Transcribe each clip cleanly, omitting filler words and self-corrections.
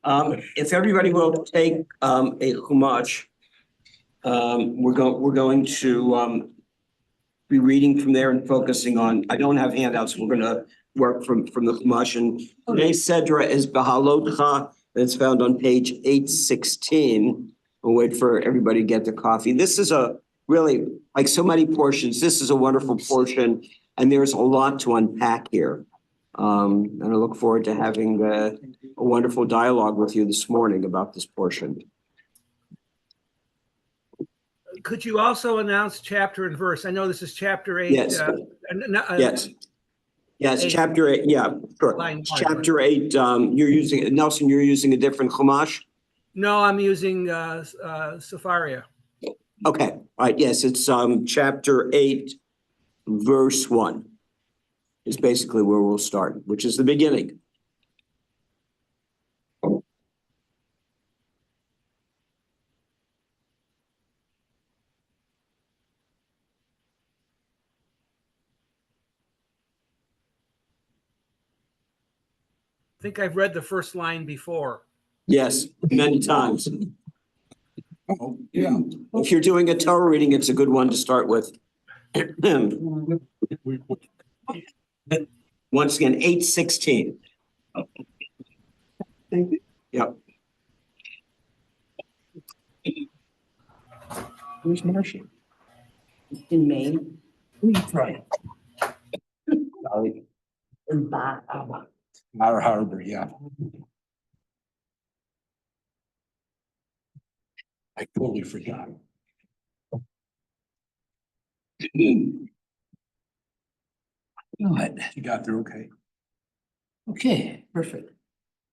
If everybody will take a chumash, we're going to be reading from there and focusing on. I don't have handouts. We're going to work from the chumash, and today's sedra is Behalotcha. It's found on page 816. We'll wait for everybody to get their coffee. This is a really, like so many portions, this is a wonderful portion, and there's a lot to unpack here. And I look forward to having a wonderful dialogue with you this morning about this portion. Could you also announce chapter and verse? I know this is chapter 8. Yes. Yes, 8. chapter 8. Yeah, sure. Chapter 8. You're using, Nelson, you're using a different chumash? No, I'm using Sepharia. Okay. All right. Yes, it's chapter 8, verse 1 is basically where we'll start, which is the beginning. I think I've read the first line before. Yes, many times. Oh, yeah. If you're doing a Torah reading, it's a good one to start with. Once again, 8:16. Thank you. Yep. Where's Marcia? In Maine, Who you trying? in Bar Harbor. Bar Harbor, yeah. I totally forgot. Good. You got there okay? Okay, perfect.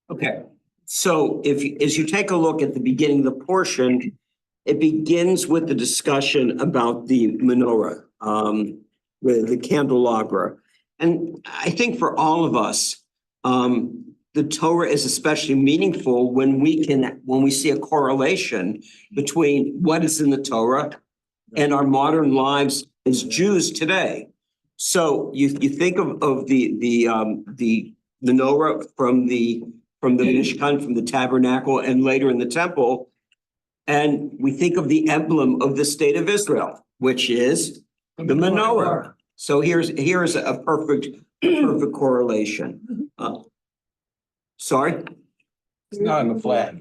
Okay. So as you take a look at the beginning of the portion, it begins with the discussion about the menorah, with the candelabra. And I think for all of us, the Torah is especially meaningful when we see a correlation between what is in the Torah and our modern lives as Jews today. So you think of the menorah from the Mishkan, from the tabernacle, and later in the temple, and we think of the emblem of the state of Israel, which is the menorah. So here's a perfect correlation. Sorry? It's not on the flag.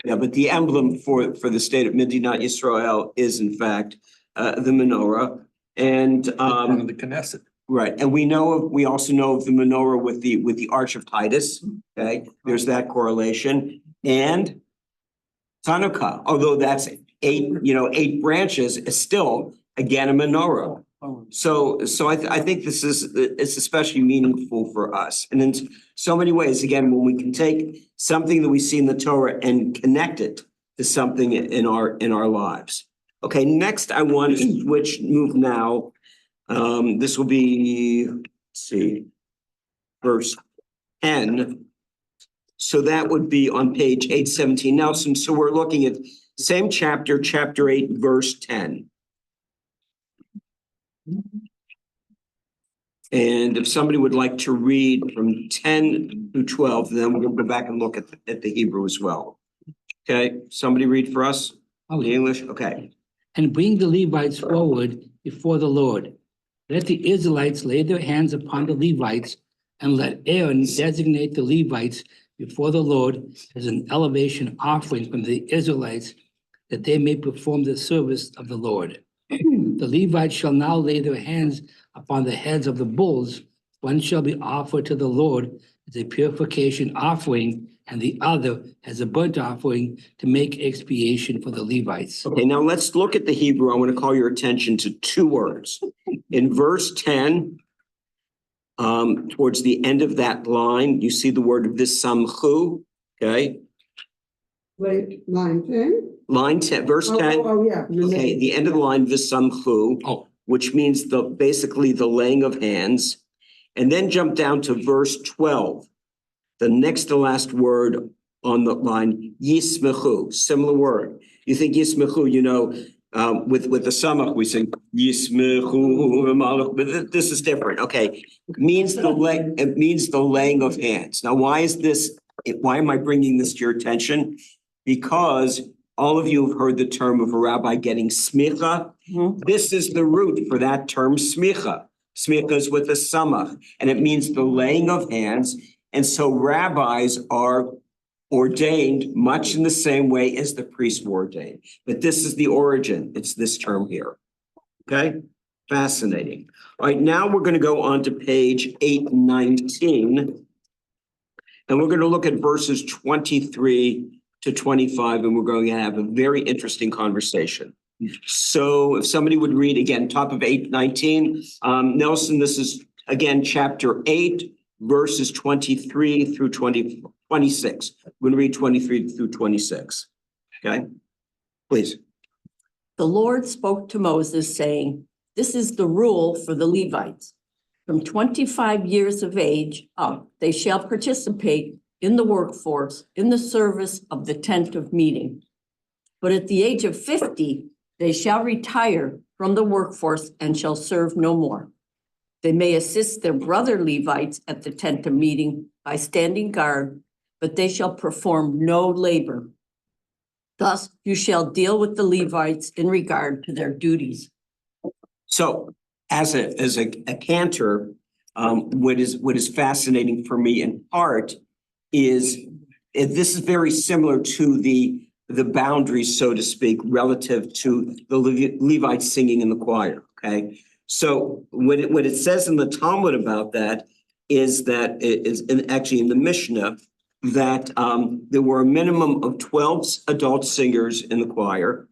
Yeah, but the emblem for the state of Medinat Yisrael is in fact the menorah, and The Knesset. right, and we also know of the menorah with the Arch of Titus. Okay, there's that correlation, and Hanukkah, although that's eight branches, is still again a menorah. So I think it's especially meaningful for us, and in so many ways, again, when we can take something that we see in the Torah and connect it to something in our lives. Okay, next I want to move now. This will be, let's see, verse 10. So that would be on page 817, Nelson. So we're looking at same chapter 8, verse 10. And if somebody would like to read from 10 through 12, then we're going to go back and look at the Hebrew as well. Okay, somebody read for us the English. Okay. And bring the Levites forward before the Lord. Let the Israelites lay their hands upon the Levites, and let Aaron designate the Levites before the Lord as an elevation offering from the Israelites, that they may perform the service of the Lord. The Levites shall now lay their hands upon the heads of the bulls. One shall be offered to the Lord as a purification offering, and the other as a burnt offering to make expiation for the Levites. Okay, now let's look at the Hebrew. I want to call your attention to two words. In verse 10, towards the end of that line, you see the word visamchu, okay? Wait, line 10? Line 10, verse 10. Oh, yeah. Okay, the end of the line, visamchu, which means basically the laying of hands. And then jump down to verse 12. The next to last word on the line, yismechu, similar word. You think yismechu, With the samach, we sing Yismechu, but this is different. Okay, it means the laying of hands. Now, why is this? Why am I bringing this to your attention? Because all of you have heard the term of a rabbi getting smicha. This is the root for that term smicha. Smicha is with a samach, and it means the laying of hands. And so rabbis are ordained much in the same way as the priests were ordained. But this is the origin. It's this term here. Okay, fascinating. All right, now we're going to go on to page 819. And we're going to look at verses 23 to 25, and we're going to have a very interesting conversation. So if somebody would read again, top of 819, Nelson, this is again, chapter 8, verses 23 through 26. We're going to read 23 through 26. Okay, please. The Lord spoke to Moses, saying, "This is the rule for the Levites. From 25 years of age up, they shall participate in the workforce in the service of the tent of meeting. But at the age of 50, they shall retire from the workforce and shall serve no more. They may assist their brother Levites at the tent of meeting by standing guard, but they shall perform no labor. Thus, you shall deal with the Levites in regard to their duties." So as a cantor, what is fascinating for me in part is this is very similar to the boundaries, so to speak, relative to the Levites singing in the choir. Okay, so what it says in the Talmud about that is that actually in the Mishnah that there were a minimum of 12 adult singers in the choir,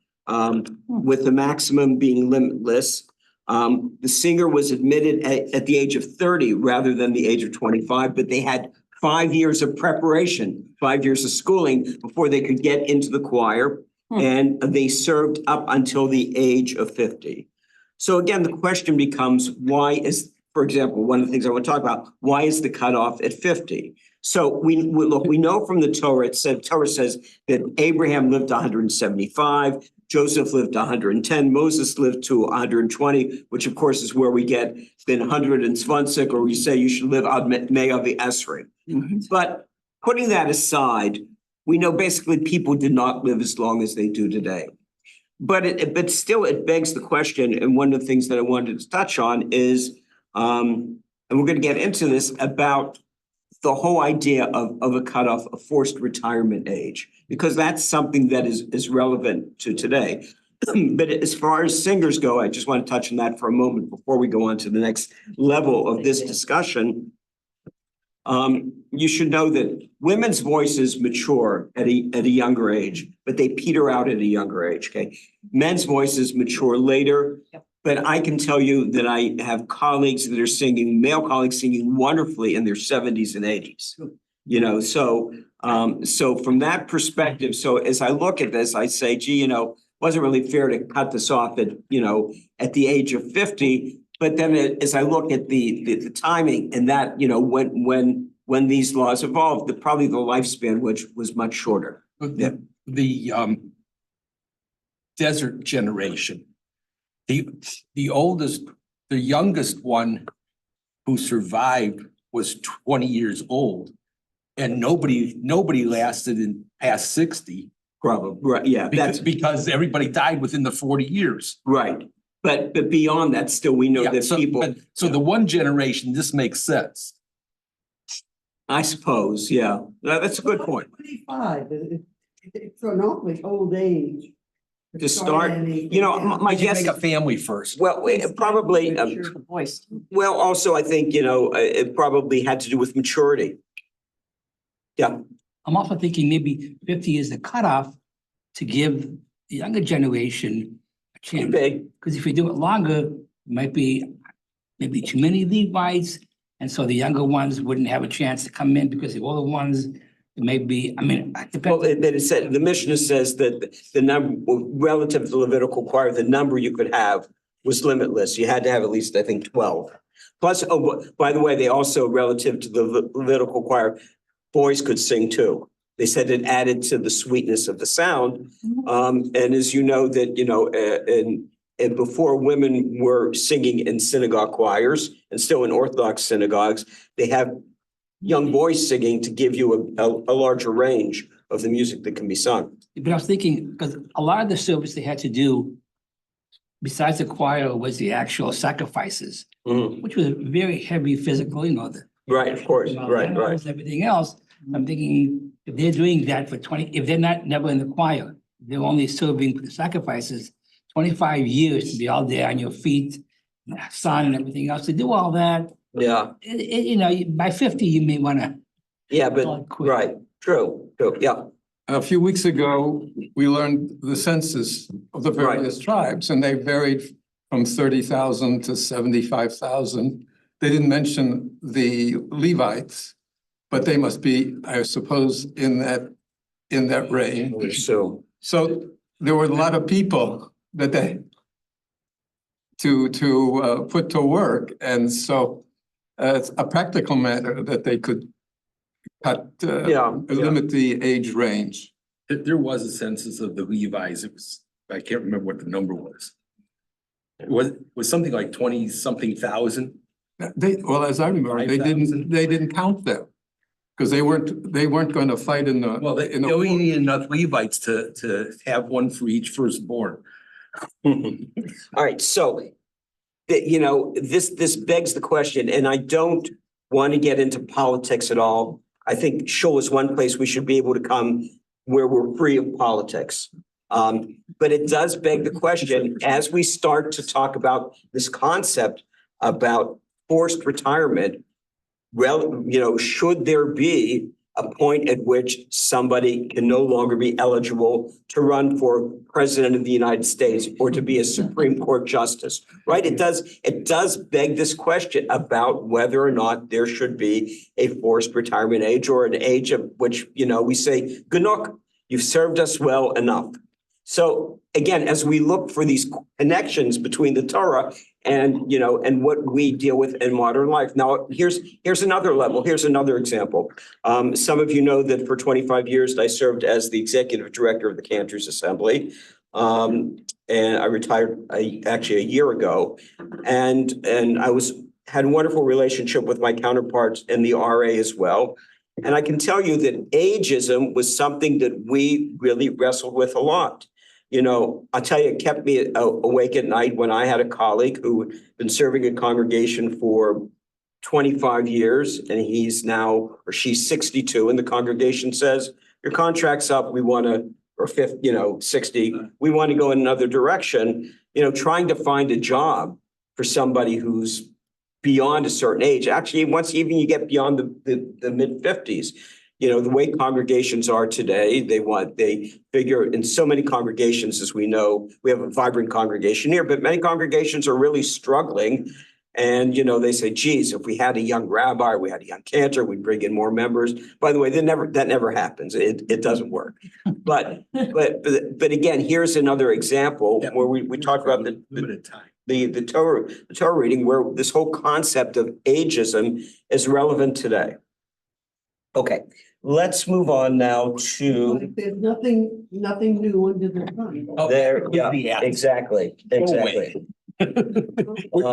with the maximum being limitless. The singer was admitted at the age of 30 rather than the age of 25, but they had 5 years of preparation, 5 years of schooling before they could get into the choir, and they served up until the age of 50. So again, the question becomes, why is, for example, one of the things I want to talk about, why is the cutoff at 50? So we know from the Torah, Torah says that Abraham lived 175, Joseph lived 110, Moses lived to 120, which of course is where we get the 120, or we say you should live ad me'avi esrei. But putting that aside, we know basically people did not live as long as they do today. But still, it begs the question, and one of the things that I wanted to touch on is, and we're going to get into this, about the whole idea of a cutoff, a forced retirement age, because that's something that is relevant to today. But as far as singers go, I just want to touch on that for a moment before we go on to the next level of this discussion. You should know that women's voices mature at a younger age, but they peter out at a younger age. Okay, men's voices mature later. But I can tell you that I have colleagues that are singing, male colleagues singing wonderfully in their 70s and 80s. You know, so from that perspective, so as I look at this, I say, gee, wasn't really fair to cut this off at the age of 50. But then as I look at the timing and that, when these laws evolved, probably the lifespan, which was much shorter. The desert generation. The youngest one who survived was 20 years old, and nobody lasted in past 60. Probably, right, yeah. Because everybody died within the 40 years. Right. But beyond that, still we know that people. So the one generation, this makes sense. I suppose, yeah. That's a good point. 25, it's an awfully old age. To start, my You guess. make a family first. Well, it probably, The voice. well, also, I think, it probably had to do with maturity. Yeah, I'm also thinking maybe 50 is the cutoff to give the younger generation a chance. big. Because if you do it longer, it might be maybe too many Levites. And so the younger ones wouldn't have a chance to come in because the older ones, maybe, it Well, depends. the Mishnah says that the number, relative to the Levitical choir, the number you could have was limitless. You had to have at least, I think, 12. Plus, by the way, they also, relative to the Levitical choir, boys could sing too. They said it added to the sweetness of the sound. And as you know that, and before women were singing in synagogue choirs and still in Orthodox synagogues, they have young boys singing to give you a larger range of the music that can be sung. But I was thinking, because a lot of the service they had to do, besides the choir, was the actual sacrifices, Mhm. which was very heavy physical, the Right, of course, right. animals, everything else. I'm thinking, if they're doing that for 20, if they're never in the choir, they're only serving for the sacrifices, 25 years to be all there on your feet, sun and everything else, to do all that, Yeah, by 50, you may want to. yeah, Call it but, quits. right, true, yeah. A few weeks ago, we learned the census of the various tribes, and they varied from 30,000 to 75,000. They didn't mention the Levites, but they must be, I suppose, in that range. So, So there were a lot of people that they to put to work, and so it's a practical matter that they could limit the age range. There was a census of the Levites. It was, I can't remember what the number was. It was something like 20-something thousand. Well, as I remember, they 5,000. didn't count them. Because they weren't going to fight in the. Well, they in the only war. need enough Levites to have one for each firstborn. all right, so, this begs the question, and I don't want to get into politics at all. I think shul is one place we should be able to come where we're free of politics. But it does beg the question, as we start to talk about this concept about forced retirement, well, should there be a point at which somebody can no longer be eligible to run for president of the United States or to be a Supreme Court justice, right? It does beg this question about whether or not there should be a forced retirement age or an age of which, we say, Ganuk, you've served us well enough. So again, as we look for these connections between the Torah and what we deal with in modern life. Now, here's another level. Here's another example. Some of you know that for 25 years, I served as the executive director of the Cantor's Assembly. And I retired actually a year ago. And I had a wonderful relationship with my counterparts in the RA as well. And I can tell you that ageism was something that we really wrestled with a lot. I'll tell you, it kept me awake at night when I had a colleague who had been serving a congregation for 25 years, and he's now, or she's 62, and the congregation says, your contract's up, we want to, or 60, we want to go in another direction. Trying to find a job for somebody who's beyond a certain age. Actually, once even you get beyond the mid-50s, the way congregations are today, they figure in so many congregations, as we know, we have a vibrant congregation here, but many congregations are really struggling. And, they say, geez, if we had a young rabbi, we had a young cantor, we'd bring in more members. By the way, that never happens. It doesn't work. But again, here's another example where we talk about the limited time. The Torah reading, where this whole concept of ageism is relevant today. Okay, let's move on now to There's nothing new under the sun. there. Yeah, exactly. We're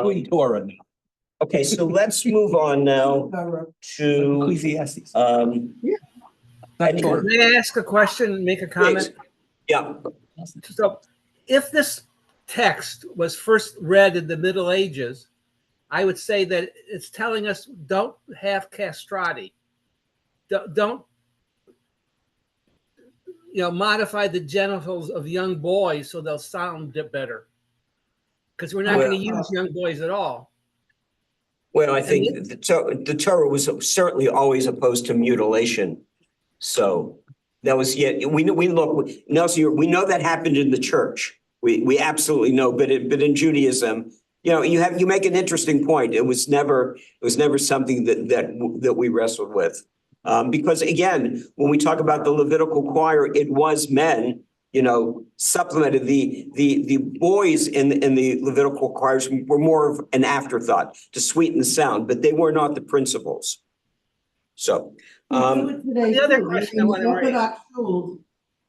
doing Torah now. Okay, so let's move on now to Ecclesiastes. any- May I ask a question, make a comment? yeah, So if this text was first read in the Middle Ages, I would say that it's telling us don't have castrati. Don't modify the genitals of young boys so they'll sound better. Because we're not going to use young boys at all. well, I think the Torah was certainly always opposed to mutilation. So that was, we look, Nelson, we know that happened in the church. We absolutely know, but in Judaism, you make an interesting point. It was never something that we wrestled with. Because again, when we talk about the Levitical choir, it was men, supplemented. The boys in the Levitical choirs were more of an afterthought to sweeten the sound, but they were not the principals. So, We do it today The other too. question I In wanna raise- Orthodox schools,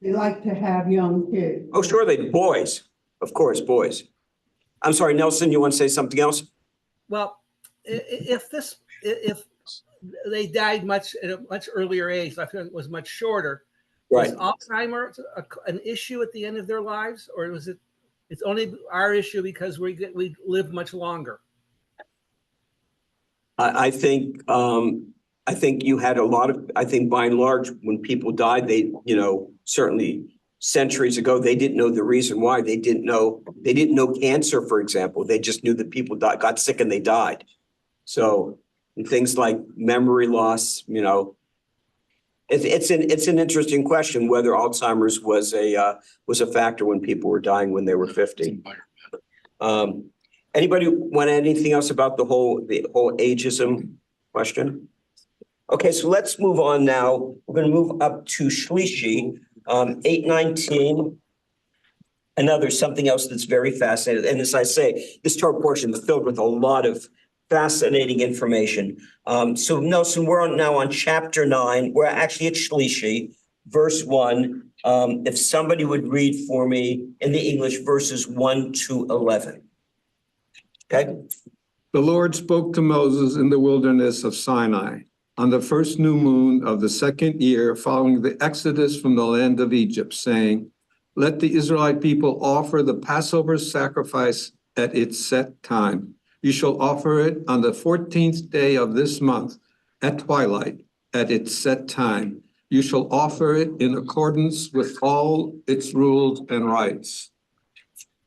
they like to have young kids. oh, sure, boys, of course, boys. I'm sorry, Nelson, you want to say something else? Well, if they died at a much earlier age, I feel it was much shorter. Right. Was Alzheimer's an issue at the end of their lives, or was it? It's only our issue because we live much longer. I think you had a lot of, I think by and large, when people died, they, certainly centuries ago, they didn't know the reason why. They didn't know cancer, for example. They just knew that people got sick and they died. So and things like memory loss, it's an interesting question whether Alzheimer's was a factor when people were dying when they were 50. Anybody want anything else about the whole ageism question? Okay, so let's move on now. We're going to move up to Shlishi, 819. Another something else that's very fascinating. And as I say, this Torah portion is filled with a lot of fascinating information. So Nelson, we're now on chapter 9. We're actually at Shlishi, verse 1. If somebody would read for me in the English verses 1 to 11. Okay. The Lord spoke to Moses in the wilderness of Sinai on the first new moon of the second year following the exodus from the land of Egypt, saying, let the Israelite people offer the Passover sacrifice at its set time. You shall offer it on the 14th day of this month at twilight at its set time. You shall offer it in accordance with all its rules and rites.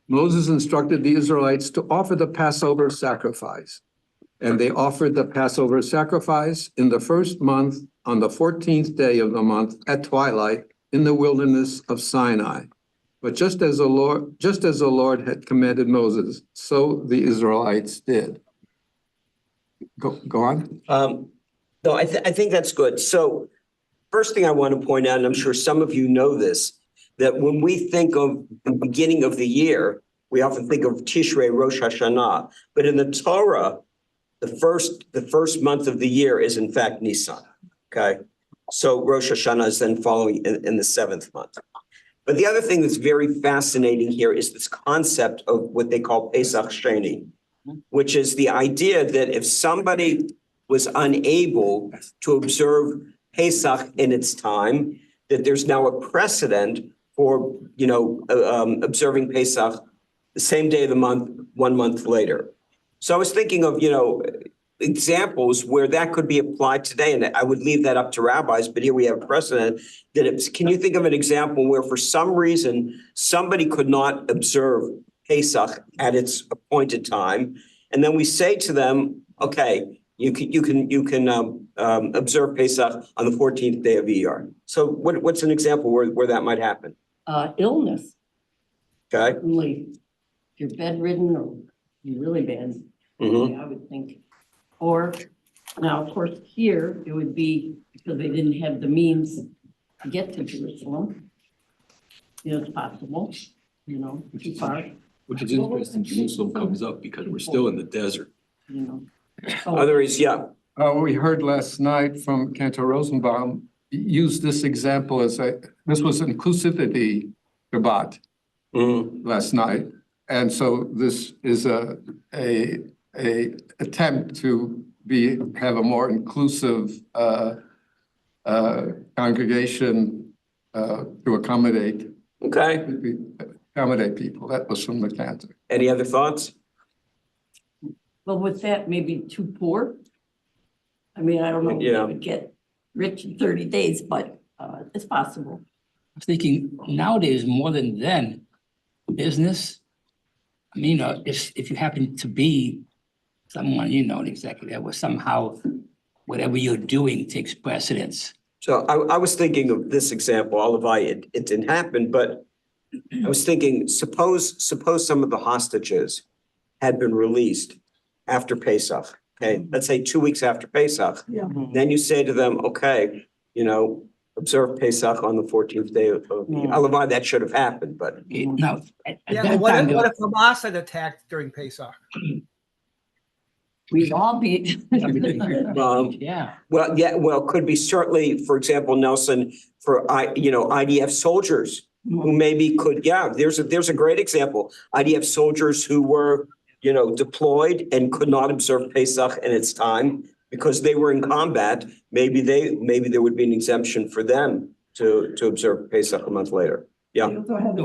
Moses instructed the Israelites to offer the Passover sacrifice, and they offered the Passover sacrifice in the first month on the 14th day of the month at twilight in the wilderness of Sinai. But just as the Lord had commanded Moses, so the Israelites did. Go on. No, I think that's good. So first thing I want to point out, and I'm sure some of you know this, that when we think of the beginning of the year, we often think of Tishrei, Rosh Hashanah. But in the Torah, the first month of the year is in fact Nisan. Okay, so Rosh Hashanah is then following in the 7th month. But the other thing that's very fascinating here is this concept of what they call Pesach Sheni, which is the idea that if somebody was unable to observe Pesach in its time, that there's now a precedent for, observing Pesach the same day of the month, 1 month later. So I was thinking of, examples where that could be applied today, and I would leave that up to rabbis, but here we have precedent that can you think of an example where for some reason somebody could not observe Pesach at its appointed time, and then we say to them, okay, you can observe Pesach on the 14th day of Iyar. So what's an example where that might happen? Illness, Okay. really, if you're bedridden or you're really bad, Mhm. I would think. Or now, of course, here it would be because they didn't have the means to get to Jerusalem. It's possible, too far, Which is interesting, Jerusalem comes up because we're still in the desert. So, Others, yeah. We heard last night from Cantor Rosenbaum, use this example this was inclusivity Shabbat last night. And so this is a attempt to have a more inclusive congregation to accommodate people. That was from the Cantor. Any other thoughts? well, with that, maybe too poor. I mean, I don't know if Yeah. they would get rich in 30 days, but it's possible. I'm thinking nowadays more than then, business. I mean, if you happen to be someone, an executive, or somehow whatever you're doing takes precedence. So I was thinking of this example, Olavai, it didn't happen, but I was thinking, suppose some of the hostages had been released after Pesach, okay? Let's say 2 weeks after Pesach. Yeah. Then you say to them, okay, observe Pesach on the 14th day of Olavai, that should have happened, but. Now, at Yeah, that but time, what if Hamas had attacked during Pesach? We'd all be. Yeah. Well, yeah, well, could be certainly, for example, Nelson, for IDF soldiers who maybe could, there's a great example. IDF soldiers who were, deployed and could not observe Pesach in its time because they were in combat. Maybe there would be an exemption for them to observe Pesach a month later. Yeah. We also had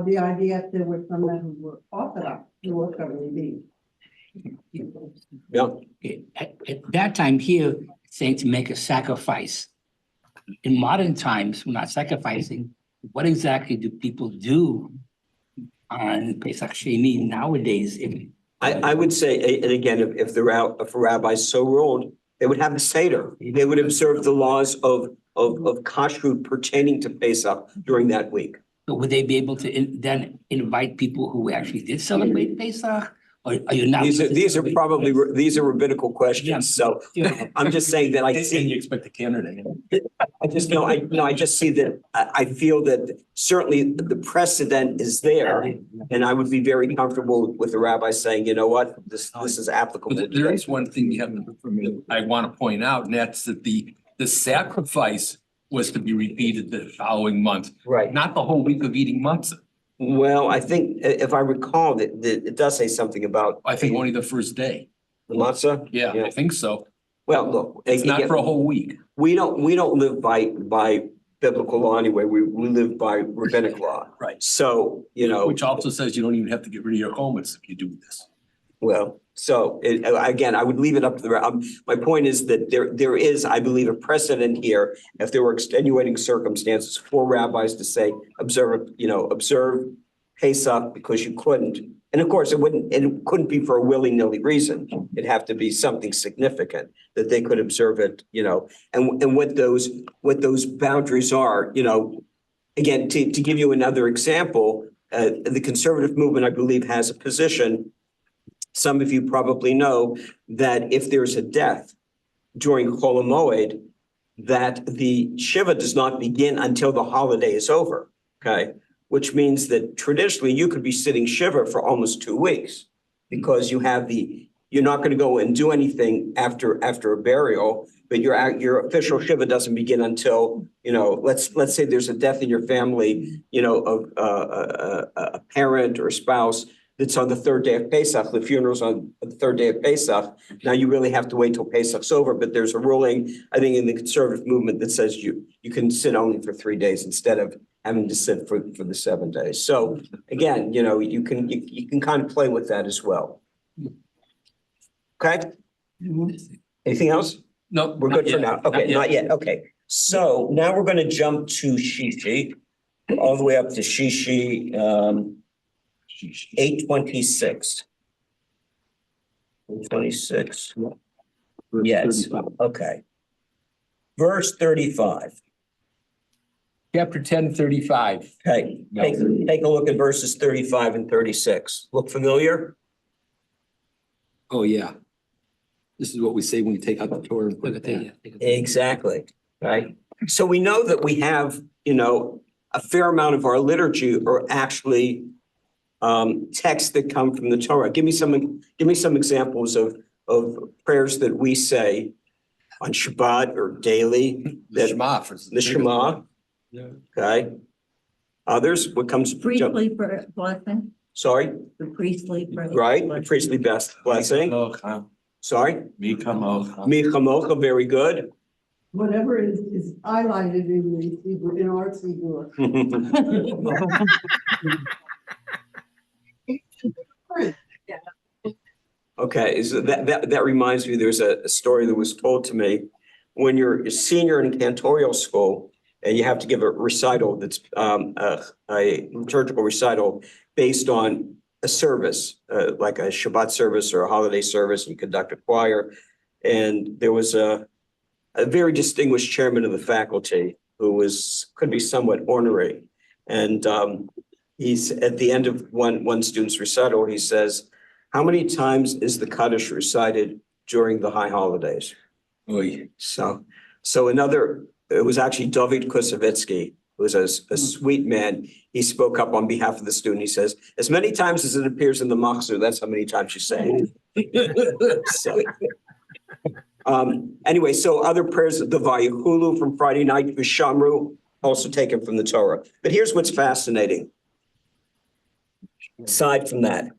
the idea that there were some men who were Orthodox, who were covering these. Yeah. At that time here, saying to make a sacrifice. In modern times, we're not sacrificing. What exactly do people do on Pesach Sheni nowadays? I would say, and again, if a rabbi so ruled, they would have the Seder. They would observe the laws of kashrut pertaining to Pesach during that week. But would they be able to then invite people who actually did celebrate Pesach? Or are you not? These are probably, these are rabbinical questions, so I'm just saying that I And see. you expect the candidate. I just know, I just see that, I feel that certainly the precedent is there. And I would be very comfortable with the rabbi saying, you know what, this is applicable. But there is one thing you haven't, I want to point out, and that's that the sacrifice was to be repeated the following month, Right. not the whole week of eating matzah. Well, I think if I recall that it does say something about I think only the first day. the matzah. Yeah, I think so. Well, look, It's not again, for a whole week. we don't live by biblical law anyway. We live by rabbinic law. Right. So, Which also says you don't even have to get rid of your helmets if you do this. well, so again, I would leave it up to my point is that there is, I believe, a precedent here. If there were extenuating circumstances for rabbis to say, observe Pesach because you couldn't. And of course, it couldn't be for a willy-nilly reason. It'd have to be something significant that they could observe it, and what those boundaries are, again, to give you another example, the conservative movement, I believe, has a position. Some of you probably know that if there's a death during Chol HaMoed, that the Shiva does not begin until the holiday is over, okay? Which means that traditionally you could be sitting Shiva for almost 2 weeks because you're not going to go and do anything after a burial, but your official Shiva doesn't begin until, let's say there's a death in your family, of a parent or a spouse. It's on the third day of Pesach. The funeral's on the third day of Pesach. Now you really have to wait till Pesach's over, but there's a ruling, I think, in the conservative movement that says you can sit only for 3 days instead of having to sit for the 7 days. So again, you can kind of play with that as well. Okay? Anything else? No. We're good for now. Okay, not yet. Okay. So now we're going to jump to Shishi, all the way up to Shishi, 826. 26. Yes, okay. Verse 35. Chapter 10:35. Okay, take a look at verses 35 and 36. Look familiar? Oh, yeah. This is what we say when we take out the Torah and put it there. Exactly, right? So we know that we have, a fair amount of our liturgy are actually texts that come from the Torah. Give me some examples of prayers that we say on Shabbat or daily. The Shema. The Shema. Yeah. Okay. Others, what comes? Priestly blessing, Sorry, the priestly. right? The priestly blessing. Sorry. Mi kamocha. Mi chamocha, very good. Whatever is highlighted in the Hebrew, in our Hebrew. Okay, so that reminds me, there's a story that was told to me. When you're a senior in cantorial school and you have to give a recital that's a liturgical recital based on a service, like a Shabbat service or a holiday service, and you conduct a choir. And there was a very distinguished chairman of the faculty who could be somewhat ornery. And he's at the end of one student's recital, he says, "How many times is the Kaddish recited during the high holidays?" Oy. So it was actually David Kusavitsky who was a sweet man. He spoke up on behalf of the student. He says, as many times as it appears in the Machzor, that's how many times you say it. So, anyway, so other prayers, the Vayechulu from Friday night, Vishamru, also taken from the Torah. But here's what's fascinating. Aside from that,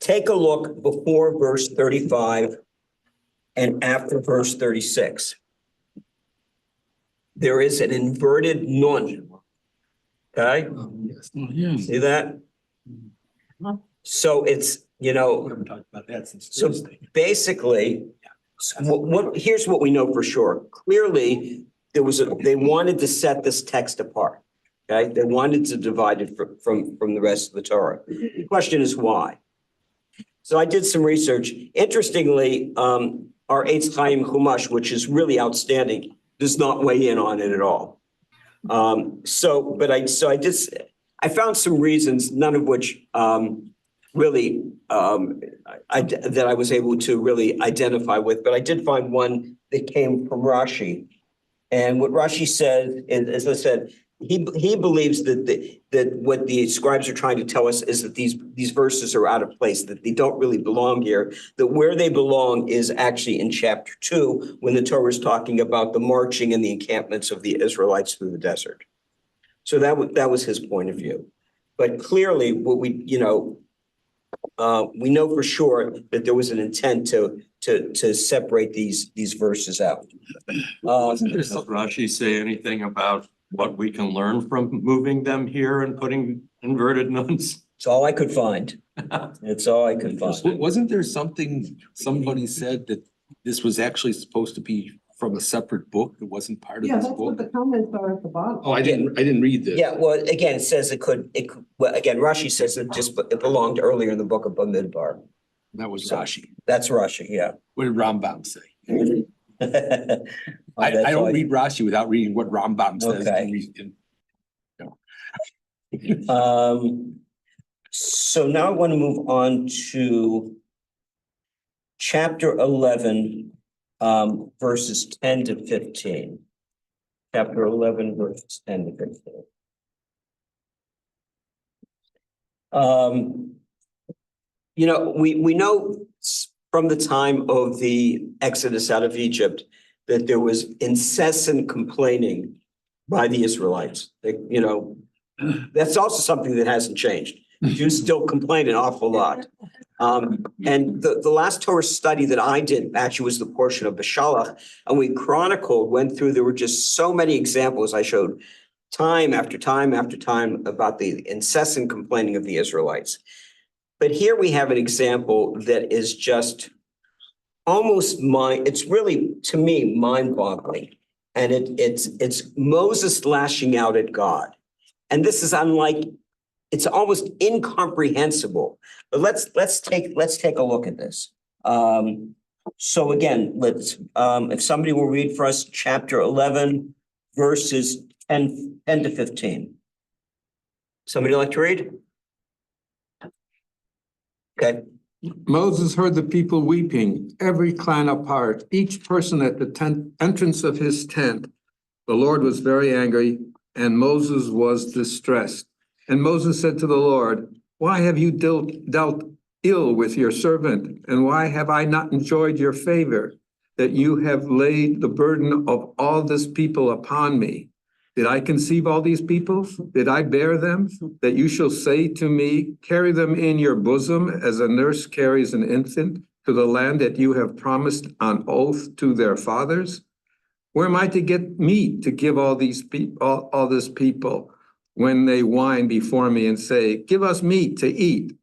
take a look before verse 35 and after verse 36. There is an inverted nun. Okay? Yeah. See that? So it's, you We know, haven't talked about that since so Thursday. basically, here's what we know for sure. Clearly, they wanted to set this text apart. Okay? They wanted to divide it from the rest of the Torah. The question is why? So I did some research. Interestingly, our Eitz Chaim Chumash, which is really outstanding, does not weigh in on it at all. I found some reasons, none of which really that I was able to really identify with, but I did find one that came from Rashi. And what Rashi said, as I said, he believes that what the scribes are trying to tell us is that these verses are out of place, that they don't really belong here, that where they belong is actually in chapter 2, when the Torah is talking about the marching and the encampments of the Israelites through the desert. So that was his point of view. But clearly, what we know for sure that there was an intent to separate these verses out. Does Rashi say anything about what we can learn from moving them here and putting inverted nuns? It's all I could find. It's all I could find. Wasn't there something, somebody said that this was actually supposed to be from a separate book? It wasn't part of Yeah, this that's what book? the comments are at the bottom. Oh, I didn't read this. Yeah, well, again, it says well, again, Rashi says it belonged earlier in the book of Bamidbar. That was Rashi. That's Rashi, yeah. What did Rambam say? Oh, I that's don't why- read Rashi without reading what Rambam says. Okay. So now I want to move on to chapter 11, verses 10 to 15. Chapter 11, verses 10 to 15. We know from the time of the Exodus out of Egypt that there was incessant complaining by the Israelites. That's also something that hasn't changed. Jews still complain an awful lot. And the last Torah study that I did actually was the portion of Beshalach, and we went through, there were just so many examples I showed time after time after time about the incessant complaining of the Israelites. But here we have an example that is just it's really, to me, mind-boggling. And it's Moses lashing out at God. And this is it's almost incomprehensible. But let's take a look at this. So again, if somebody will read for us chapter 11, verses 10 to 15. Somebody like to read? Okay. Moses heard the people weeping, every clan apart, each person at the entrance of his tent. The Lord was very angry, and Moses was distressed. And Moses said to the Lord, why have you dealt ill with your servant? And why have I not enjoyed your favor, that you have laid the burden of all this people upon me? Did I conceive all these people? Did I bear them? That you shall say to me, carry them in your bosom as a nurse carries an infant to the land that you have promised on oath to their fathers? Where am I to get meat to give all these people, all this people, when they whine before me and say, give us meat to eat?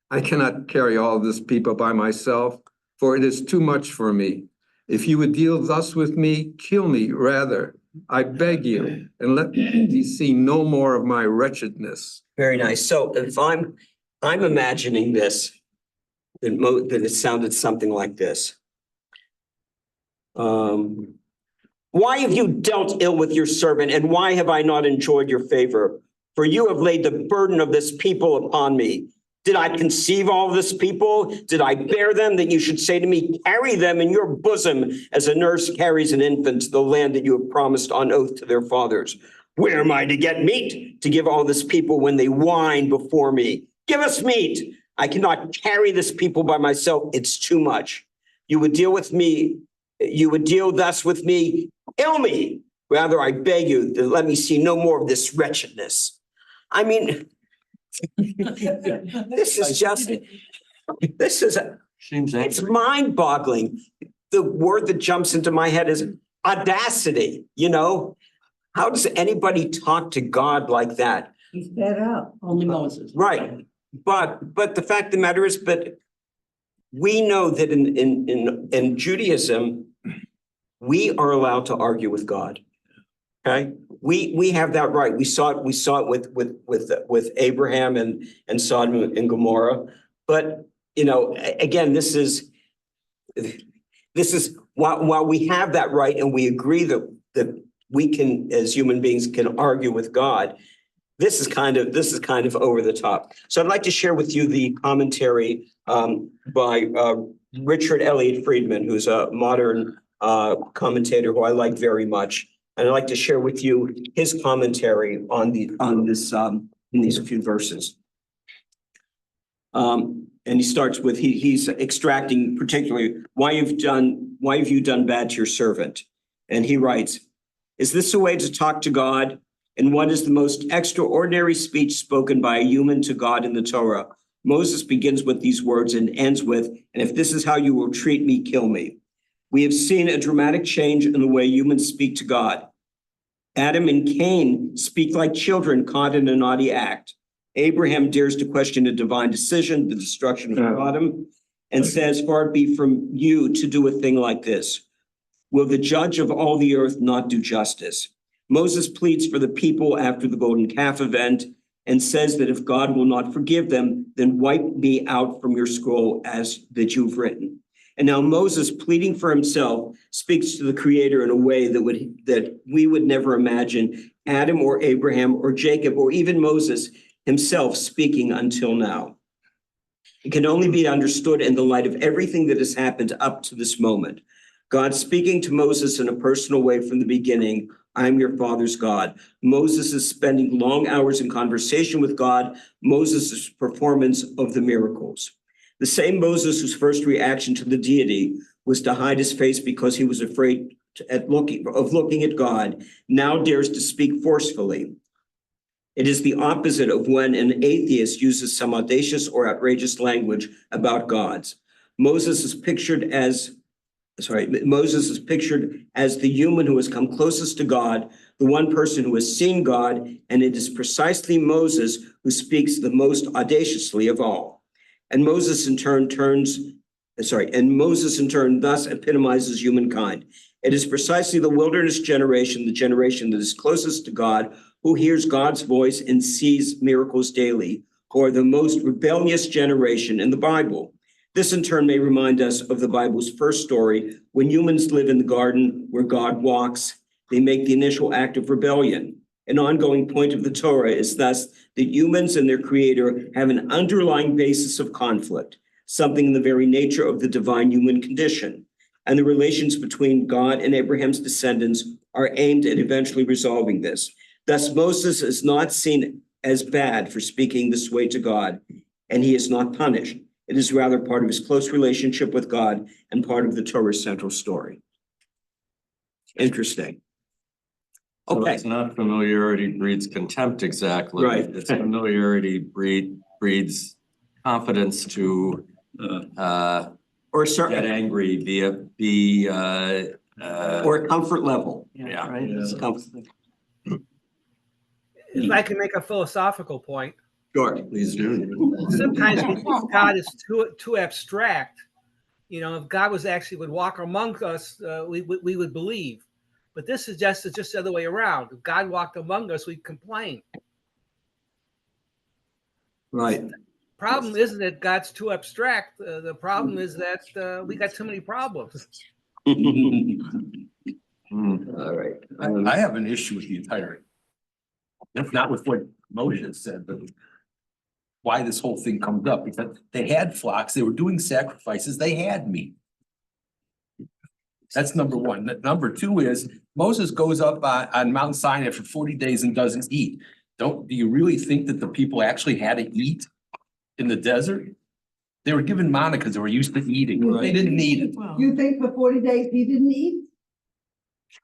I cannot carry all this people by myself, for it is too much for me. If you would deal thus with me, kill me rather. I beg you, and let me see no more of my wretchedness. Very nice. So if I'm imagining this, that it sounded something like this. Why have you dealt ill with your servant, and why have I not enjoyed your favor? For you have laid the burden of this people upon me. Did I conceive all this people? Did I bear them, that you should say to me, carry them in your bosom as a nurse carries an infant to the land that you have promised on oath to their fathers? Where am I to get meat to give all this people when they whine before me? Give us meat. I cannot carry this people by myself. It's too much. You would deal with me. You would deal thus with me. Kill me. Rather, I beg you to let me see no more of this wretchedness. I mean, this is just, this is, Seems it's angry. mind-boggling. The word that jumps into my head is audacity, you know? How does anybody talk to God like that? He's fed up. Only Moses. Right. But the fact of the matter is, but we know that in Judaism, we are allowed to argue with God. Okay, we have that right. We saw it with Abraham and Sodom and Gomorrah. But you know, again, this is while we have that right and we agree that we can, as human beings, can argue with God. This is kind of over the top. So I'd like to share with you the commentary by Richard Elliott Friedman, who's a modern commentator who I like very much. And I'd like to share with you his commentary on this in these few verses. And he starts with he's extracting particularly why have you done bad to your servant? And he writes, "Is this a way to talk to God? And what is the most extraordinary speech spoken by a human to God in the Torah? Moses begins with these words and ends with, 'And if this is how you will treat me, kill me.' We have seen a dramatic change in the way humans speak to God. Adam and Cain speak like children caught in a naughty act. Abraham dares to question a divine decision, the destruction of Sodom, and says, 'Far be from you to do a thing like this. Will the judge of all the earth not do justice?' Moses pleads for the people after the golden calf event and says that if God will not forgive them, then wipe me out from your scroll as that you've written." And now Moses, pleading for himself, speaks to the Creator in a way that we would never imagine Adam or Abraham or Jacob or even Moses himself speaking until now. It can only be understood in the light of everything that has happened up to this moment. God speaking to Moses in a personal way from the beginning, "I'm your father's God." Moses is spending long hours in conversation with God. Moses' performance of the miracles. The same Moses whose first reaction to the deity was to hide his face because he was afraid of looking at God, now dares to speak forcefully. It is the opposite of when an atheist uses some audacious or outrageous language about gods. Moses is pictured as the human who has come closest to God, the one person who has seen God, and it is precisely Moses who speaks the most audaciously of all. And Moses in turn thus epitomizes humankind. It is precisely the wilderness generation, the generation that is closest to God, who hears God's voice and sees miracles daily, who are the most rebellious generation in the Bible. This in turn may remind us of the Bible's first story, when humans live in the garden where God walks, they make the initial act of rebellion. An ongoing point of the Torah is thus that humans and their Creator have an underlying basis of conflict, something in the very nature of the divine human condition. And the relations between God and Abraham's descendants are aimed at eventually resolving this. Thus, Moses is not seen as bad for speaking this way to God, and he is not punished. It is rather part of his close relationship with God and part of the Torah's central story. Interesting. So Okay. it's not familiarity breeds contempt exactly. Right. It's familiarity breeds confidence to Or a get certain, angry, or a comfort level. yeah. Right? It's comfort. If I can make a philosophical point, Sure. Please do. sometimes we think God is too abstract. You know, if God would walk among us, we would believe. But this is just the other way around. If God walked among us, we'd complain. Right. Problem isn't that God's too abstract. The problem is that we got too many problems. All Hmm. right. I have an issue with the entire, if not with what Moses said, but why this whole thing comes up, because they had flocks, they were doing sacrifices, they had meat. That's number one. Number two is Moses goes up on Mount Sinai for 40 days and doesn't eat. Do you really think that the people actually had to eat in the desert? They were given manna because they were used to eating. They didn't need it. You think for 40 days he didn't eat?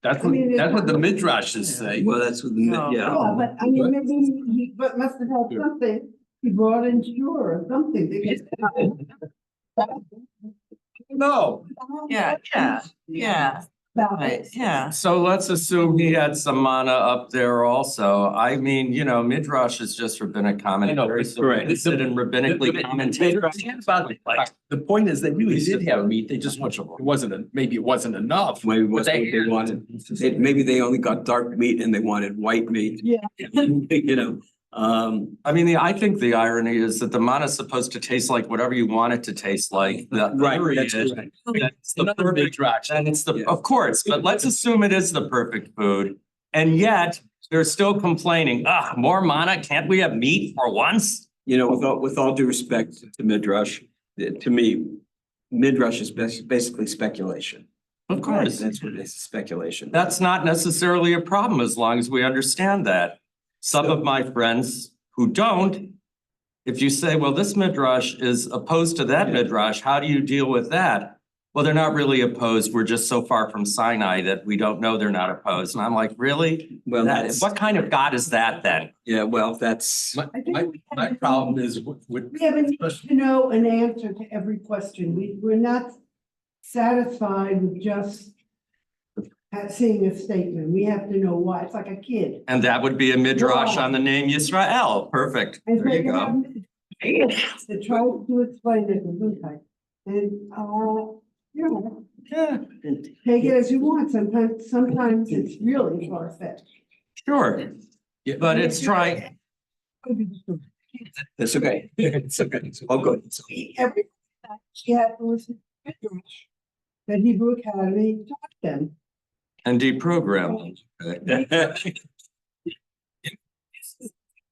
That's I mean, it's what the not- midrashes say. Well, that's what the, Yeah, but I mean, maybe he but must have had something. He brought in sure or something. No. Yeah. About Yeah. So let's assume he had some mana up there also. I mean, you know, midrash is just rabbinic commentary. So we correct. can sit and rabbinically commentate. The point is, they really did have meat, they just, maybe it wasn't enough. maybe but wasn't what they wanted. Maybe they only got dark meat and they wanted white meat. Yeah. You know, I mean, I think the irony is that the mana is supposed to taste like whatever you want it to taste like. right, that's Period. correct. That's the Another perfect, midrash. and it's the, Yeah. of course, but let's assume it is the perfect food. And yet, they're still complaining, more mana, can't we have meat for once? You know, with all due respect to Midrash, to me, Midrash is basically speculation. Of course. That's what it is, speculation. That's not necessarily a problem as long as we understand that. Some of my friends who don't, if you say, well, this midrash is opposed to that midrash, how do you deal with that? Well, they're not really opposed. We're just so far from Sinai that we don't know they're not opposed. And I'm like, really? Well, that's, What kind of God is that then? yeah, well, that's, My problem is with. We have a need to know an answer to every question. We're not satisfied with just seeing a statement. We have to know why. It's like a kid. And that would be a midrash on the name Yisrael. Perfect. And There so you go. have to try to explain it in good time. And, you know, Yeah, take it as you want. Sometimes it's really far-fetched. sure. Yeah. But it's trying, that's okay. It's okay. It's all good. Every time she had to listen to Midrash, the Hebrew Academy taught them. and deprogram. Okay.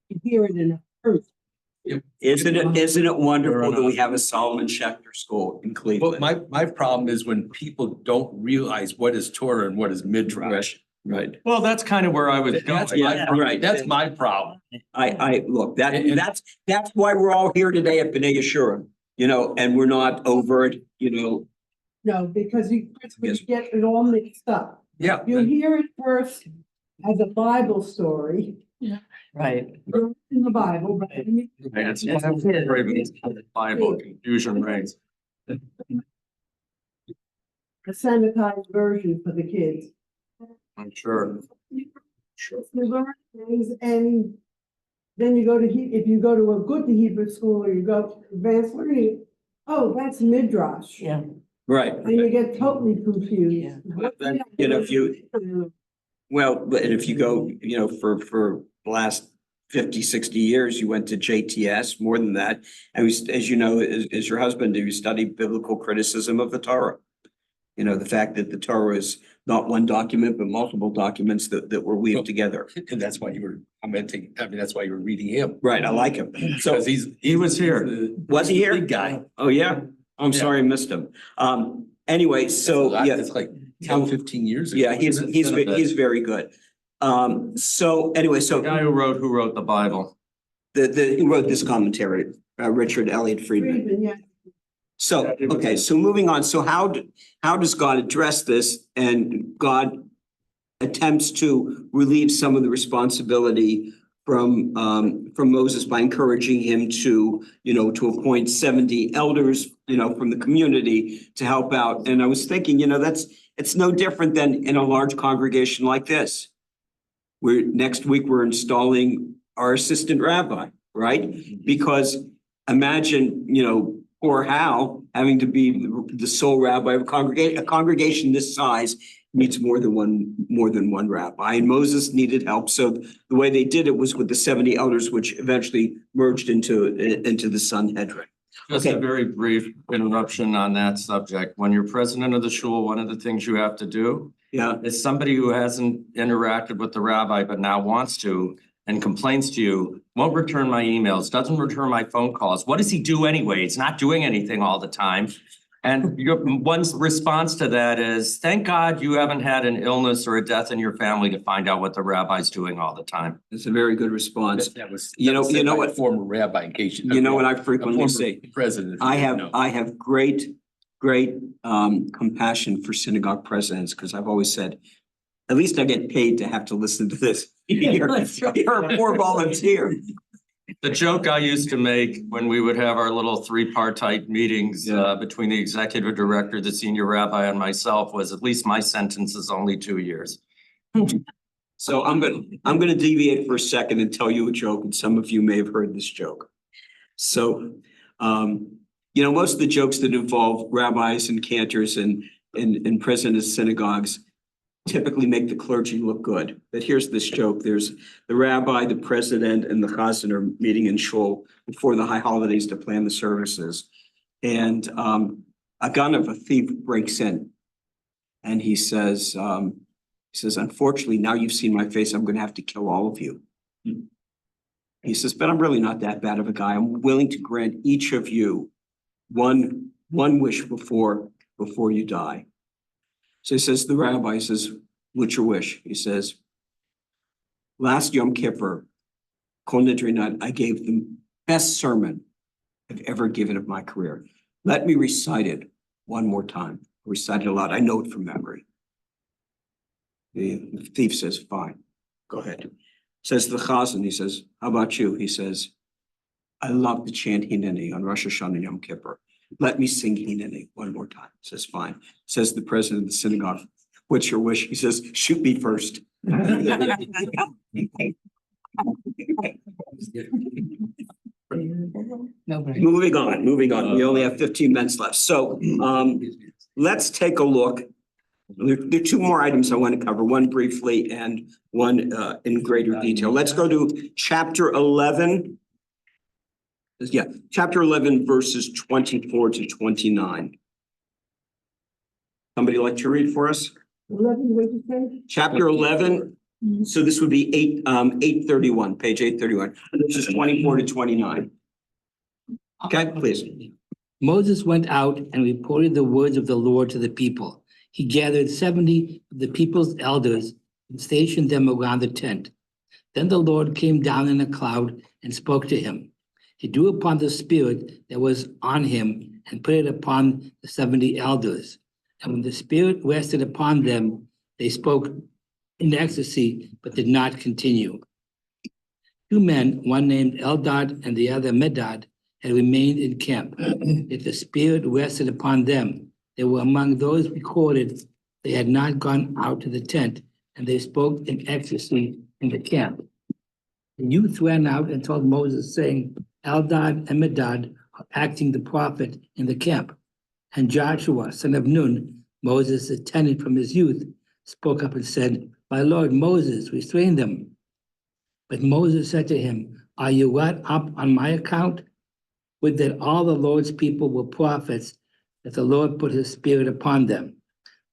You hear it in a person. Isn't it wonderful that we have a Solomon Schechter School in But Cleveland? my problem is when people don't realize what is Torah and what is midrash. Right. Well, that's kind of where I was That's going. my, right. That's my problem. Look, And- that's why we're all here today at B'nai Yeshurun, you know, and we're not overt, you know, No, because you Yes. get it all mixed up. Yeah. You hear it first as a Bible story, Right. in the Bible, but then you- Right, it's why I'm afraid of the Bible confusion reigns. a sanitized version for the kids. I'm sure. You learn things and then you go to, if you go to a good Hebrew school or you go to advanced learning, oh, that's Midrash. Yeah. right. And you get totally confused. Yeah. But then, you know, if you go, you know, for the last 50, 60 years, you went to JTS, more than that. And as you know, as your husband, you studied biblical criticism of the Torah. You know, the fact that the Torah is not one document, but multiple documents that were weaved together. And that's why you were commenting, I mean, that's why you were reading him. Right, I like him. So, Because He was here. was he here? Big guy. Oh, yeah. I'm sorry I missed him. Anyway, so, yeah. It's like 10, 15 years ago. Yeah, he's very good. So anyway, The so guy who wrote the Bible. who wrote this commentary, Richard Elliott Friedman. Friedman, yeah. So, okay, so moving on, so how does God address this? And God attempts to relieve some of the responsibility from Moses by encouraging him to, you know, to appoint 70 elders, you know, from the community to help out. And I was thinking, you know, it's no different than in a large congregation like this. Next week, we're installing our assistant rabbi, right? Because imagine, you know, poor Hal having to be the sole rabbi of a congregation. A congregation this size needs more than one rabbi, and Moses needed help. So the way they did it was with the 70 elders, which eventually merged into the Sanhedrin. Just a Okay. very brief interruption on that subject. When you're president of the shul, one of the things you have to do Yeah, is somebody who hasn't interacted with the rabbi but now wants to and complains to you, won't return my emails, doesn't return my phone calls. What does he do anyway? He's not doing anything all the time. And one's response to that is, thank God you haven't had an illness or a death in your family to find out what the rabbi's doing all the time. It's a very good response. That was. You know- that was said you know by a what- Former rabbi, in case You know what I a frequently former say? President. if you didn't know. I have great compassion for synagogue presidents, because I've always said, at least I get paid to have to listen to this. You're you're a poor volunteer. The joke I used to make when we would have our little three-partite meetings between the executive director, the senior rabbi, and myself was, at least my sentence is only 2 years. So I'm gonna deviate for a second and tell you a joke, and some of you may have heard this joke. So, you know, most of the jokes that involve rabbis and cantors and presidents of synagogues typically make the clergy look good. But here's this joke. There's the rabbi, the president, and the chazan are meeting in shul before the high holidays to plan the services. And a gun of a thief breaks in. And he says, unfortunately, now you've seen my face, I'm gonna have to kill all of you. He says, but I'm really not that bad of a guy. I'm willing to grant each of you one wish before you die. So he says, the rabbi says, what's your wish? He says, last Yom Kippur, Kol Nidre night, I gave the best sermon I've ever given of my career. Let me recite it one more time. Recite it aloud. I know it from memory. The thief says, fine, go ahead. Says the chazan, he says, how about you? He says, I love to chant Hineni on Rosh Hashanah and Yom Kippur. Let me sing Hineni one more time. Says, fine. Says the president of the synagogue, what's your wish? He says, shoot me first. Moving on. We only have 15 minutes left. So let's take a look. There are two more items I want to cover, one briefly and one in greater detail. Let's go to chapter 11. Yeah, chapter 11, verses 24 to 29. Somebody like to read for us? 11, what did you say? Chapter 11, so this would be 831, page 831. This is 24 to 29. Okay, please. Moses went out and reported the words of the Lord to the people. He gathered 70 of the people's elders and stationed them around the tent. Then the Lord came down in a cloud and spoke to him. He drew upon the spirit that was on him and put it upon the 70 elders. And when the spirit rested upon them, they spoke in ecstasy, but did not continue. 2 men, one named Eldad and the other Medad, had remained in camp. If the spirit rested upon them, they were among those recorded. They had not gone out to the tent, and they spoke in ecstasy in the camp. The youth ran out and told Moses, saying, Eldad and Medad are acting the prophet in the camp. And Joshua, son of Nun, Moses' attendant from his youth, spoke up and said, my lord Moses, restrain them. But Moses said to him, are you wrought up on my account? Would that all the Lord's people were prophets, that the Lord put his spirit upon them.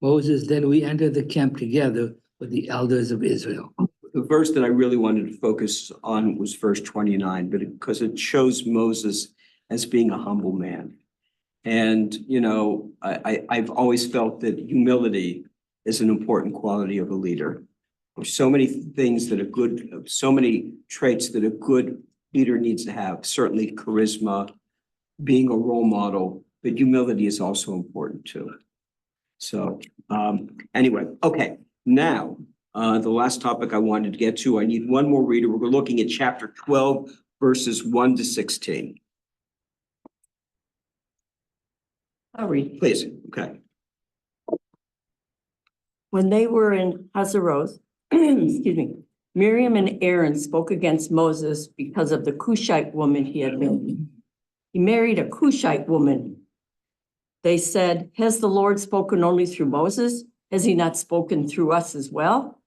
Moses then re-entered the camp together with the elders of Israel. The verse that I really wanted to focus on was verse 29, but because it shows Moses as being a humble man. And, you know, I've always felt that humility is an important quality of a leader. There's so many things that a good, so many traits that a good leader needs to have, certainly charisma, being a role model, but humility is also important too. So anyway, okay, now the last topic I wanted to get to, I need one more reader. We're looking at chapter 12, verses 1 to 16. I'll read. Please, okay. When they were in Hazeroth, excuse me, Miriam and Aaron spoke against Moses because of the Cushite woman he had married. He married a Cushite woman. They said, has the Lord spoken only through Moses? Has he not spoken through us as well?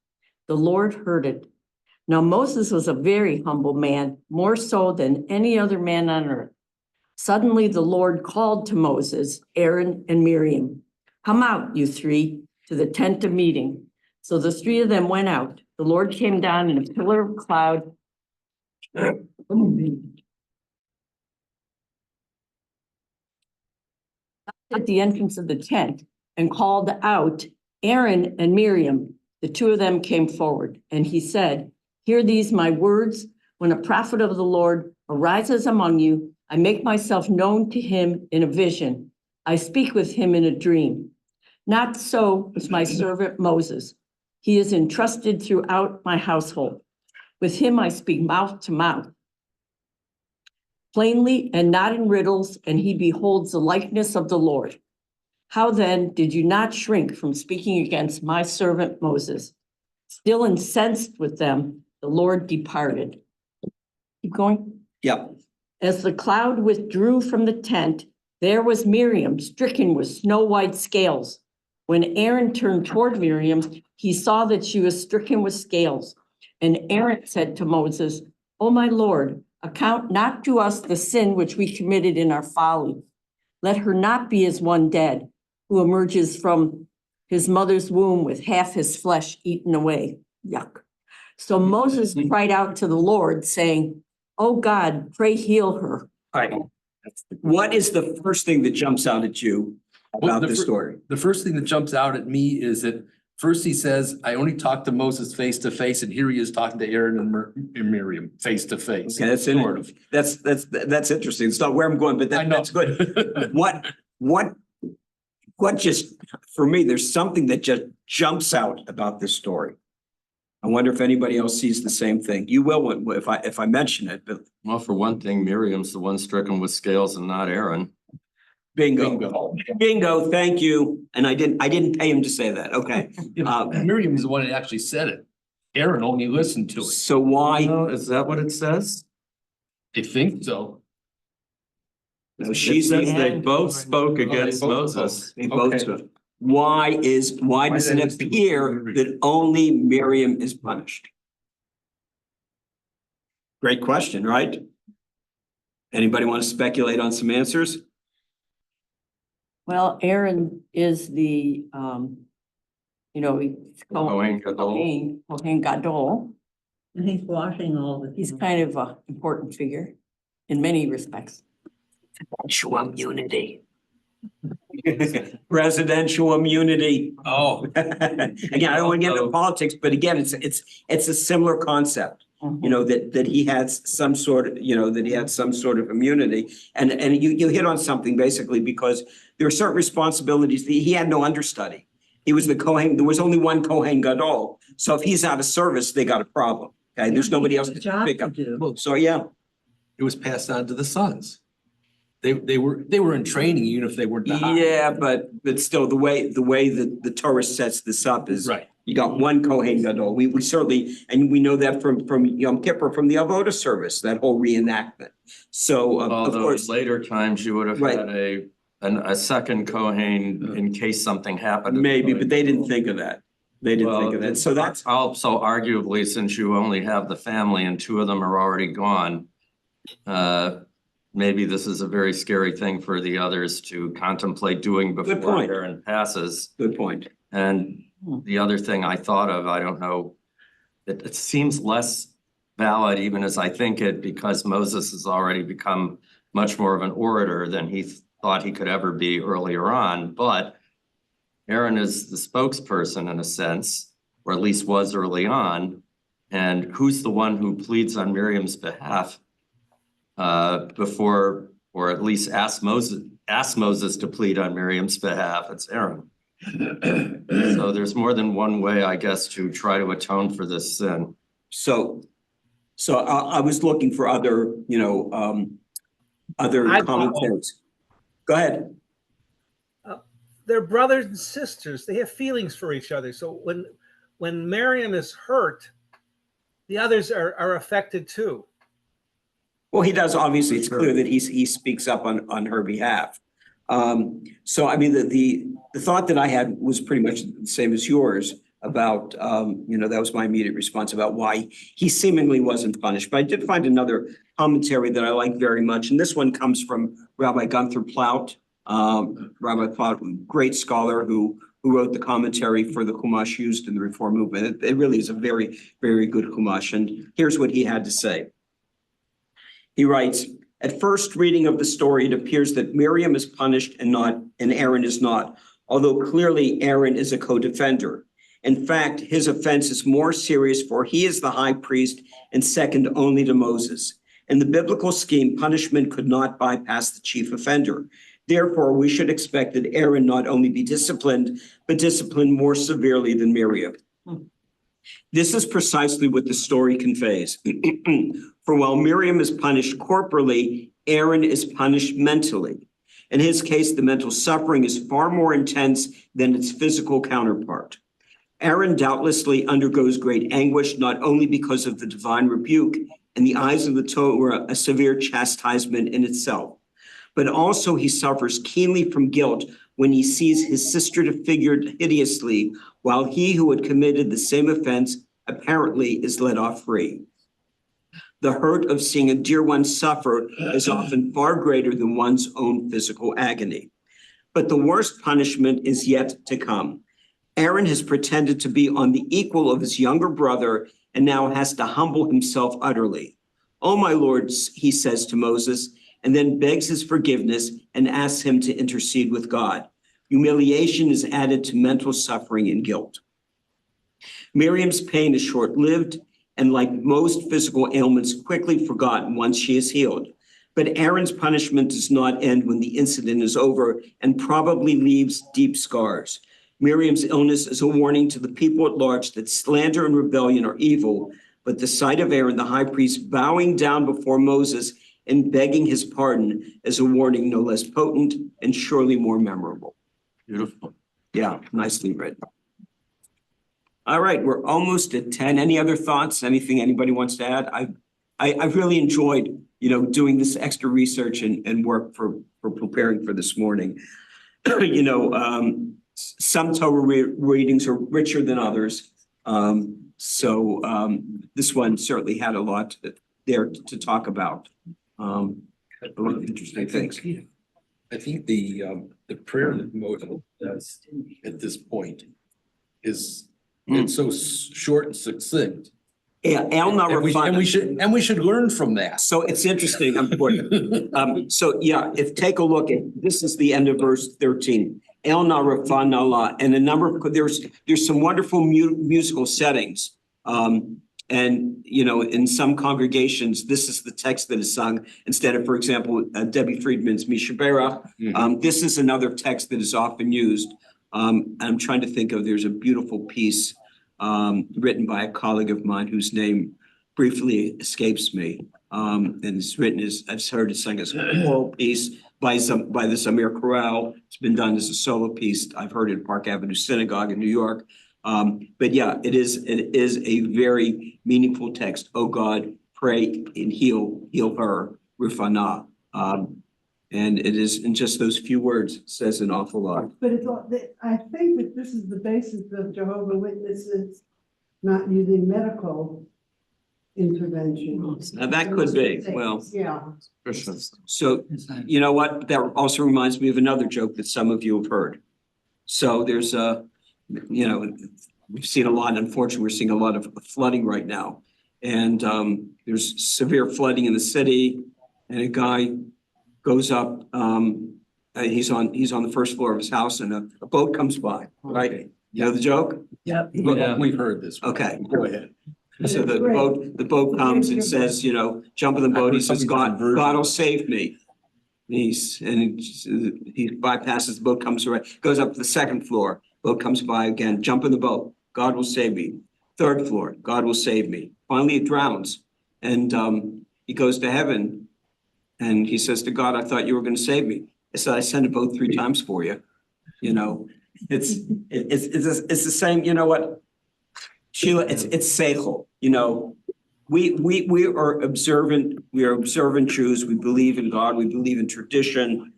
The Lord heard it. Now Moses was a very humble man, more so than any other man on earth. Suddenly the Lord called to Moses, Aaron, and Miriam, come out, you three, to the tent of meeting. So the 3 of them went out. The Lord came down in a pillar of cloud. at the entrance of the tent and called out Aaron and Miriam. The two of them came forward, and he said, "Hear these my words. When a prophet of the Lord arises among you, I make myself known to him in a vision. I speak with him in a dream. Not so with my servant Moses. He is entrusted throughout my household. With him I speak mouth to mouth, plainly and not in riddles, and he beholds the likeness of the Lord. How then did you not shrink from speaking against my servant Moses? Still incensed with them, the Lord departed." Keep going. Yeah. As the cloud withdrew from the tent, there was Miriam stricken with snow-white scales. When Aaron turned toward Miriam, he saw that she was stricken with scales. And Aaron said to Moses, "O my Lord, account not to us the sin which we committed in our folly. Let her not be as one dead, who emerges from his mother's womb with half his flesh eaten away." Yuck. So Moses cried out to the Lord, saying, "O God, pray heal her." All right. What is the first thing that jumps out at you about this story? The first thing that jumps out at me is that first he says, I only talked to Moses face to face, and here he is talking to Aaron and Miriam face to face. Okay, that's Sort of. that's interesting. It's not where I'm going, but I know. that's good. What just, for me, there's something that just jumps out about this story. I wonder if anybody else sees the same thing. You will if I mention it, but Well, for one thing, Miriam's the one stricken with scales and not Aaron. bingo. Bingo, thank you. And I didn't pay him to say that. Okay. Miriam is the one that actually said it. Aaron only listened to it. So why? No, is that what it says? I think so. No, It she's says the, they both spoke they against both Moses. they both Okay. spoke. Why does did it it appear that only Miriam is punished? Great question, right? Anybody want to speculate on some answers? Well, Aaron is the, he's Kohen Gadol. Kohen Gadol. And he's washing all the. He's kind of an important figure in many respects. Immunity. Presidential immunity. Oh. Again, I don't want to get into politics, but again, it's a similar concept. You know, that he had some sort of, immunity. And you hit on something basically, because there are certain responsibilities that he had no understudy. He was the Kohen, there was only one Kohen Gadol. So if he's out of service, they got a problem. Okay, there's nobody else to pick up. So, yeah. It was passed on to the sons. They were in training, even if they weren't. the high. Yeah, but still, the way that the Torah sets this up is. Right. You got one Kohen Gadol. We certainly, and we know that from Yom Kippur, from the Avodah service, that whole reenactment. So, of Although course, in later times you would have Right. had a second Kohen in case something happened. maybe, but they didn't think of that. They didn't think of that. So that's, Also arguably, since you only have the family and two of them are already gone, maybe this is a very scary thing for the others to contemplate doing before point. Aaron passes. good point. And the other thing I thought of, I don't know, it seems less valid even as I think it, because Moses has already become much more of an orator than he thought he could ever be earlier on. But Aaron is the spokesperson in a sense, or at least was early on. And who's the one who pleads on Miriam's behalf before, or at least ask Moses to plead on Miriam's behalf? It's Aaron. So there's more than one way, I guess, to try to atone for this sin. So I was looking for other, other commentaries. Go ahead. They're brothers and sisters. They have feelings for each other. So when Miriam is hurt, the others are affected too. Well, he does, obviously, it's clear that he speaks up on her behalf. So I mean, the thought that I had was pretty much the same as yours about, that was my immediate response about why he seemingly wasn't punished. But I did find another commentary that I like very much, and this one comes from Rabbi Gunther Plaut. Rabbi Plaut, great scholar who wrote the commentary for the Chumash used in the Reform movement. It really is a very, very good Chumash. And here's what he had to say. He writes, At first reading of the story, it appears that Miriam is punished and Aaron is not, although clearly Aaron is a co-defender. In fact, his offense is more serious, for he is the high priest and second only to Moses. In the biblical scheme, punishment could not bypass the chief offender. Therefore, we should expect that Aaron not only be disciplined, but disciplined more severely than Miriam. This is precisely what the story conveys. For while Miriam is punished corporally, Aaron is punished mentally. In his case, the mental suffering is far more intense than its physical counterpart. Aaron doubtlessly undergoes great anguish, not only because of the divine rebuke in the eyes of the Torah, a severe chastisement in itself, but also he suffers keenly from guilt when he sees his sister disfigured hideously, while he who had committed the same offense apparently is let off free. The hurt of seeing a dear one suffer is often far greater than one's own physical agony. But the worst punishment is yet to come. Aaron has pretended to be on the equal of his younger brother and now has to humble himself utterly. "Oh, my Lord," he says to Moses, and then begs his forgiveness and asks him to intercede with God. Humiliation is added to mental suffering and guilt. Miriam's pain is short-lived and, like most physical ailments, quickly forgotten once she is healed. But Aaron's punishment does not end when the incident is over and probably leaves deep scars. Miriam's illness is a warning to the people at large that slander and rebellion are evil, but the sight of Aaron, the high priest, bowing down before Moses and begging his pardon is a warning no less potent and surely more memorable. Beautiful. Yeah, nicely written. All right, we're almost at 10. Any other thoughts? Anything anybody wants to add? I've really enjoyed, doing this extra research and work for preparing for this morning. Some Torah readings are richer than others. This one certainly had a lot there to talk about. Interesting things. I think the prayer that Moses does at this point is, it's so short and succinct. Yeah, And we should learn from that. So it's interesting. I'm important. If take a look at, this is the end of verse 13. El na Rafa na la, and a number of, there's some wonderful musical settings. In some congregations, this is the text that is sung instead of, for example, Debbie Friedman's Mishabera. This is another text that is often used. I'm trying to think of, there's a beautiful piece written by a colleague of mine whose name briefly escapes me. And it's written as, I've heard it sung as a choral piece by the Zamir Chorale. It's been done as a solo piece. I've heard it at Park Avenue Synagogue in New York. But yeah, it is a very meaningful text. Oh God, pray and heal her, Rifana. And it is in just those few words says an awful lot. But I think that this is the basis of Jehovah's Witnesses not using medical intervention. Now that could be, well. Yeah. So, you know what? That also reminds me of another joke that some of you have heard. So there's we've seen a lot, unfortunately, we're seeing a lot of flooding right now. And there's severe flooding in the city, and a guy goes up, he's on the first floor of his house, and a boat comes by, right? You know the joke? Yep. Yeah, we've heard this. Okay. Go ahead. So the boat comes and says, jump in the boat. He says, God will save me. He bypasses the boat, comes right, goes up to the second floor. Boat comes by again, jump in the boat. God will save me. Third floor, God will save me. Finally, it drowns. And he goes to heaven and he says to God, I thought you were going to save me. I said, I sent a boat 3 times for you. It's the same, you know what? Sheila, it's seichel. We are observant Jews. We believe in God. We believe in tradition,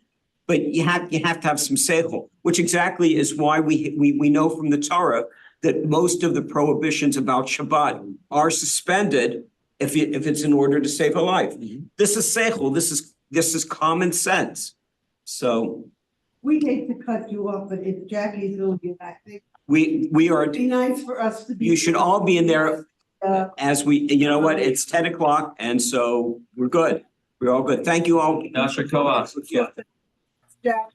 but you have to have some seichel, which exactly is why we know from the Torah that most of the prohibitions about Shabbat are suspended if it's in order to save a life. This is seichel. This is common sense. So We hate to cut you off, but if Jackie's going to, I think we are. it'd be nice for us to be. You should all be in there as we. You know what? It's 10 o'clock, and so we're good. We're all good. Thank you all. Yasher Koach. Yeah. Jack.